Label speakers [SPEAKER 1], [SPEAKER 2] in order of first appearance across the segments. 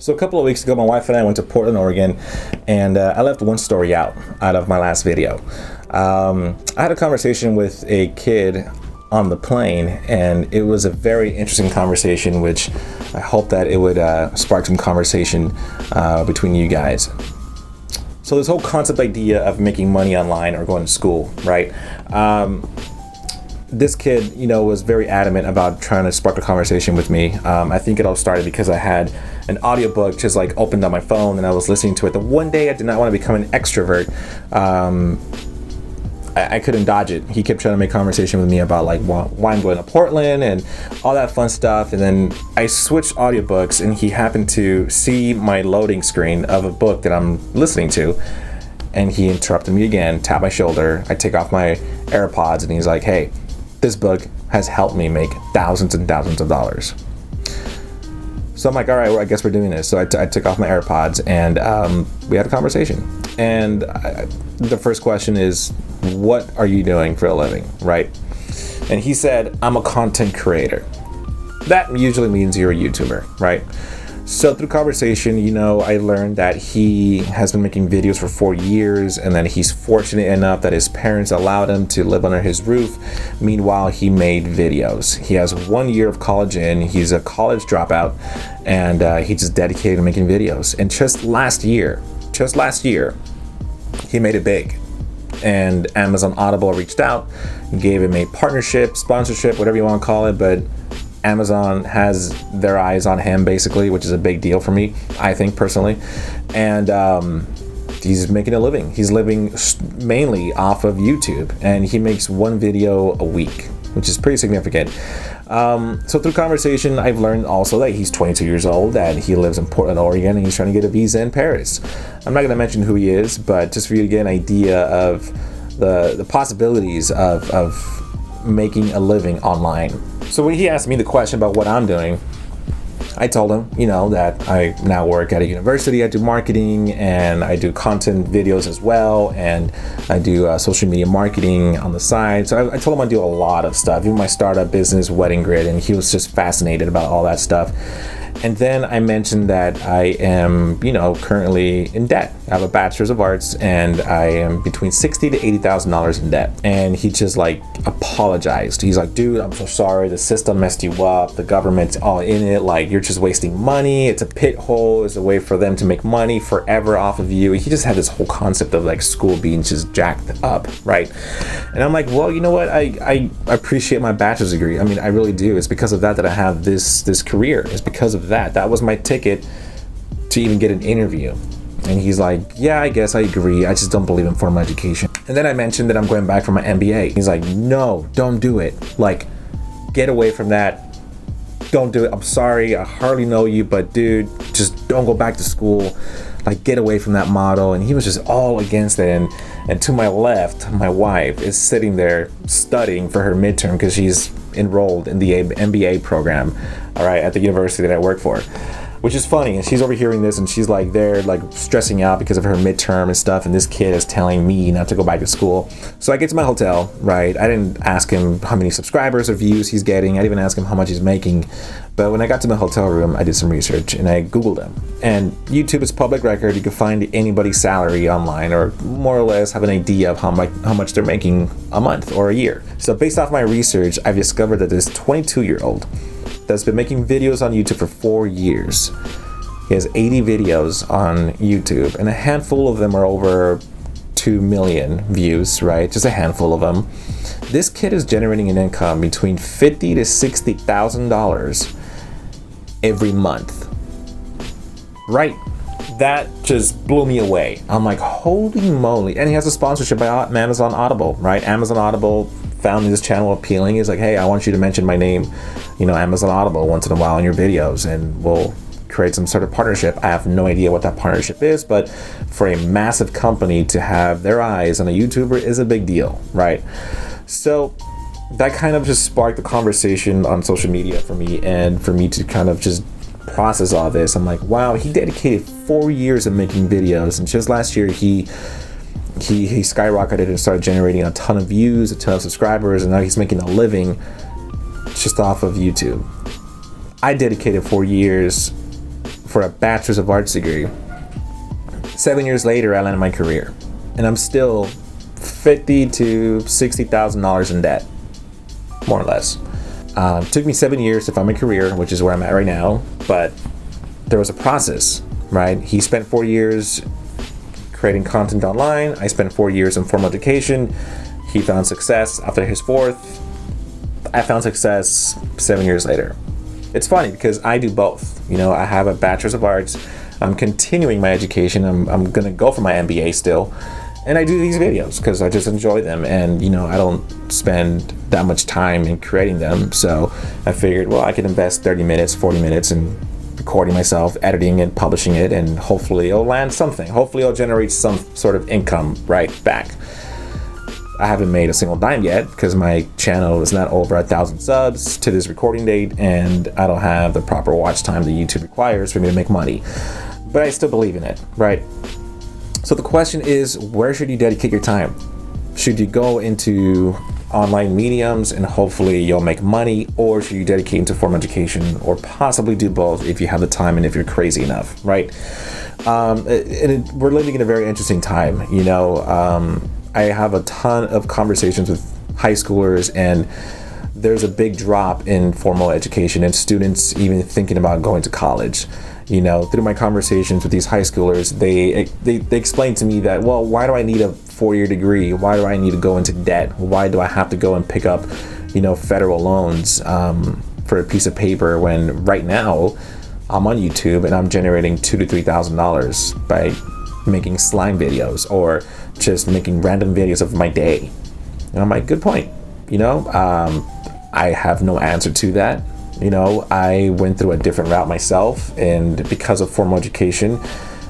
[SPEAKER 1] So a couple of weeks ago, my wife and I went to Portland, Oregon, and I left one story out of my last video. I had a conversation with a kid on the plane, and it was a very interesting conversation, which I hope that it would spark some conversation between you guys. So this whole concept idea of making money online or going to school, right? This kid, was very adamant about trying to spark a conversation with me. I think it all started because I had an audiobook just like opened on my phone and I was listening to it. The one day I did not want to become an extrovert. I couldn't dodge it. He kept trying to make conversation with me about like why I'm going to Portland and all that fun stuff. And then I switched audiobooks and he happened to see my loading screen of a book that I'm listening to. And he interrupted me again, tapped my shoulder. I take off my AirPods and he's like, hey, this book has helped me make thousands and thousands of dollars. So I'm like, all right, well, I guess we're doing this. So I took off my AirPods and we had a conversation. And the first question is, what are you doing for a living, right? And he said, I'm a content creator. That usually means you're a YouTuber, right? So through conversation, I learned that he has been making videos for 4 years, and then he's fortunate enough that his parents allowed him to live under his roof. Meanwhile, he made videos. He has 1 year of college in, he's a college dropout, and he just dedicated to making videos. And just last year, he made it big. And Amazon Audible reached out, gave him a partnership, sponsorship, whatever you want to call it, but Amazon has their eyes on him basically, which is a big deal for me, I think personally. And he's making a living. He's living mainly off of YouTube, and he makes one video a week, which is pretty significant. So through conversation, I've learned also that he's 22 years old, that he lives in Portland, Oregon, and he's trying to get a visa in Paris. I'm not going to mention who he is, but just for you to get an idea of the possibilities of making a living online. So when he asked me the question about what I'm doing, I told him, that I now work at a university. I do marketing and I do content videos as well. And I do social media marketing on the side. So I told him I do a lot of stuff, even my startup business, Wedding Grid. And he was just fascinated about all that stuff. And then I mentioned that I am, currently in debt. I have a bachelor's of arts and I am between $60,000 to $80,000 in debt. And he just apologized. He's like, dude, I'm so sorry. The system messed you up. The government's all in it. You're just wasting money. It's a pit hole. It's a way for them to make money forever off of you. He just had this whole concept of school being just jacked up, right? And I'm like, well, you know what? I appreciate my bachelor's degree. I mean, I really do. It's because of that I have this career. It's because of that was my ticket to even get an interview. And he's like, yeah, I guess I agree. I just don't believe in formal education. And then I mentioned that I'm going back for my MBA. He's like, no, don't do it. Get away from that. Don't do it. I'm sorry. I hardly know you, but dude, just don't go back to school. Get away from that model. And he was just all against it. And to my left, my wife is sitting there studying for her midterm because she's enrolled in the MBA program, all right, at the university that I work for, which is funny. And she's overhearing this and she's there stressing out because of her midterm and stuff. And this kid is telling me not to go back to school. So I get to my hotel, right? I didn't ask him how many subscribers or views he's getting. I didn't even ask him how much he's making. But when I got to my hotel room, I did some research and I Googled him. And YouTube is public record. You can find anybody's salary online or more or less have an idea of how much they're making a month or a year. So based off my research, I've discovered that this 22-year-old that's been making videos on YouTube for 4 years. He has 80 videos on YouTube, and a handful of them are over 2 million views, right? Just a handful of them. This kid is generating an income between $50,000 to $60,000 every month. Right? That just blew me away. I'm like, holy moly. And he has a sponsorship by Amazon Audible, right? Amazon Audible found this channel appealing. He's like, hey, I want you to mention my name, Amazon Audible once in a while in your videos, and we'll create some sort of partnership. I have no idea what that partnership is, but for a massive company to have their eyes on a YouTuber is a big deal, right? So that kind of just sparked the conversation on social media for me, and for me to kind of just process all this. I'm like, wow, he dedicated 4 years of making videos, and just last year he skyrocketed and started generating a ton of views, a ton of subscribers, and now he's making a living just off of YouTube. I dedicated 4 years for a bachelor's of arts degree. 7 years later, I landed my career, and I'm still $50,000 to $60,000 in debt, more or less. Took me 7 years to find my career, which is where I'm at right now, but there was a process, right? He spent 4 years creating content online. I spent 4 years in formal education. He found success after his fourth. I found success 7 years later. It's funny because I do both. I have a bachelor's of arts. I'm continuing my education. I'm going to go for my MBA still. And I do these videos because I just enjoy them. And, I don't spend that much time in creating them. So I figured, well, I could invest 30 minutes, 40 minutes in recording myself, editing and publishing it. And hopefully it'll land something. Hopefully it'll generate some sort of income right back. I haven't made a single dime yet because my channel is not over 1,000 subs to this recording date, and I don't have the proper watch time that YouTube requires for me to make money. But I still believe in it, right? So the question is, where should you dedicate your time? Should you go into online mediums and hopefully you'll make money, or should you dedicate into formal education, or possibly do both if you have the time and if you're crazy enough, right? We're living in a very interesting time, I have a ton of conversations with high schoolers, and there's a big drop in formal education and students even thinking about going to college. Through my conversations with these high schoolers, they explain to me that, well, why do I need a 4-year degree? Why do I need to go into debt? Why do I have to go and pick up, federal loans for a piece of paper when right now I'm on YouTube and I'm generating $2,000 to $3,000 by making slime videos or just making random videos of my day? And I'm like, good point. I have no answer to that. I went through a different route myself, and because of formal education,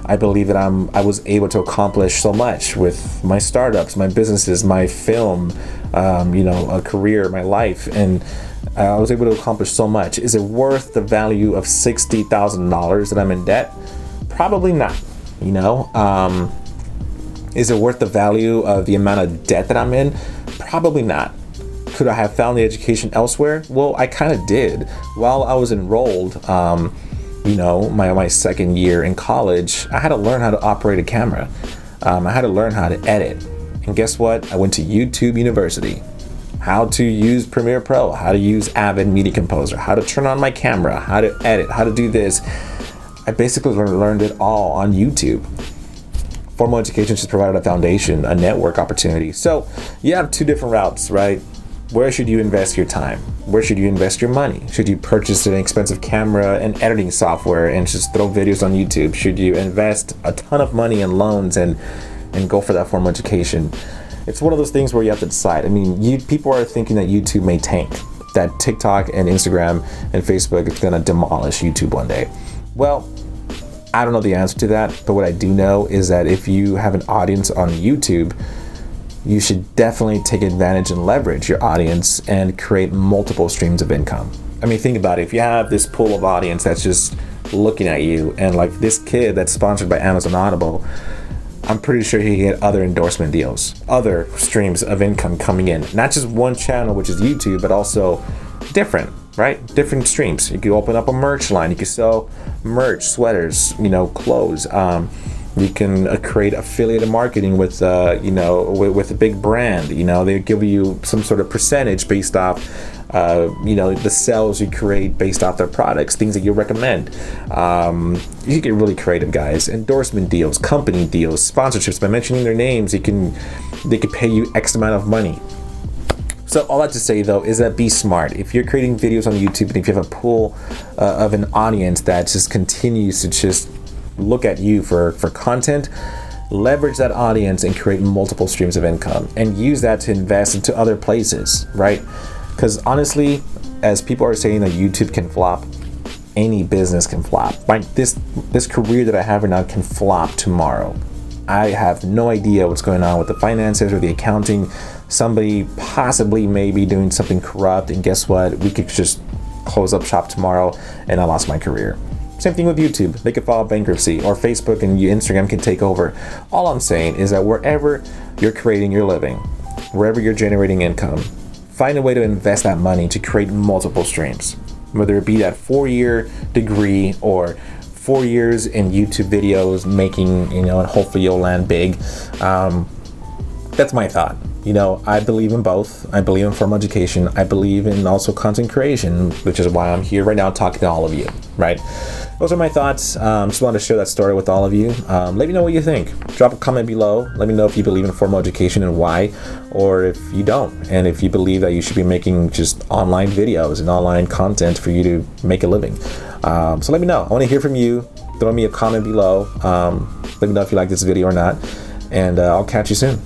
[SPEAKER 1] I believe that I was able to accomplish so much with my startups, my businesses, my film, a career, my life, and I was able to accomplish so much. Is it worth the value of $60,000 that I'm in debt? Probably not. Is it worth the value of the amount of debt that I'm in? Probably not. Could I have found the education elsewhere? Well, I kind of did. While I was enrolled, my second year in college, I had to learn how to operate a camera. I had to learn how to edit. And guess what? I went to YouTube University. How to use Premiere Pro, how to use Avid Media Composer, how to turn on my camera, how to edit, how to do this. I basically learned it all on YouTube. Formal education just provided a foundation, a network opportunity. So you have two different routes, right? Where should you invest your time? Where should you invest your money? Should you purchase an expensive camera and editing software and just throw videos on YouTube? Should you invest a ton of money in loans and go for that formal education? It's one of those things where you have to decide. People are thinking that YouTube may tank, that TikTok and Instagram and Facebook is going to demolish YouTube one day. Well, I don't know the answer to that, but what I do know is that if you have an audience on YouTube, you should definitely take advantage and leverage your audience and create multiple streams of income. Think about it. If you have this pool of audience that's just looking at you, and like this kid that's sponsored by Amazon Audible, I'm pretty sure he can get other endorsement deals, other streams of income coming in. Not just one channel, which is YouTube, but also different, right? Different streams. You could open up a merch line. You could sell merch, sweaters, clothes. You can create affiliated marketing with a big brand. They give you some sort of percentage based off, the sales you create based off their products, things that you recommend. You get really creative, guys. Endorsement deals, company deals, sponsorships. By mentioning their names, they could pay you X amount of money. So all that to say, though, is that be smart. If you're creating videos on YouTube and if you have a pool of an audience that just continues to just look at you for content, leverage that audience and create multiple streams of income and use that to invest into other places, right? Because honestly, as people are saying that YouTube can flop, any business can flop. Like this career that I have right now can flop tomorrow. I have no idea what's going on with the finances or the accounting. Somebody possibly may be doing something corrupt, and guess what? We could just close up shop tomorrow and I lost my career. Same thing with YouTube. They could file bankruptcy, or Facebook and Instagram can take over. All I'm saying is that wherever you're creating your living, wherever you're generating income, find a way to invest that money to create multiple streams. Whether it be that 4-year degree or 4 years in YouTube videos, making, you know, and hopefully you'll land big. That's my thought. You know, I believe in both. I believe in formal education. I believe in also content creation, which is why I'm here right now talking to all of you, right? Those are my thoughts. Just wanted to share that story with all of you. Let me know what you think. Drop a comment below. Let me know if you believe in formal education and why, or if you don't, and if you believe that you should be making just online videos and online content for you to make a living. So let me know. I want to hear from you. Throw me a comment below. Let me know if you like this video or not, and I'll catch you soon.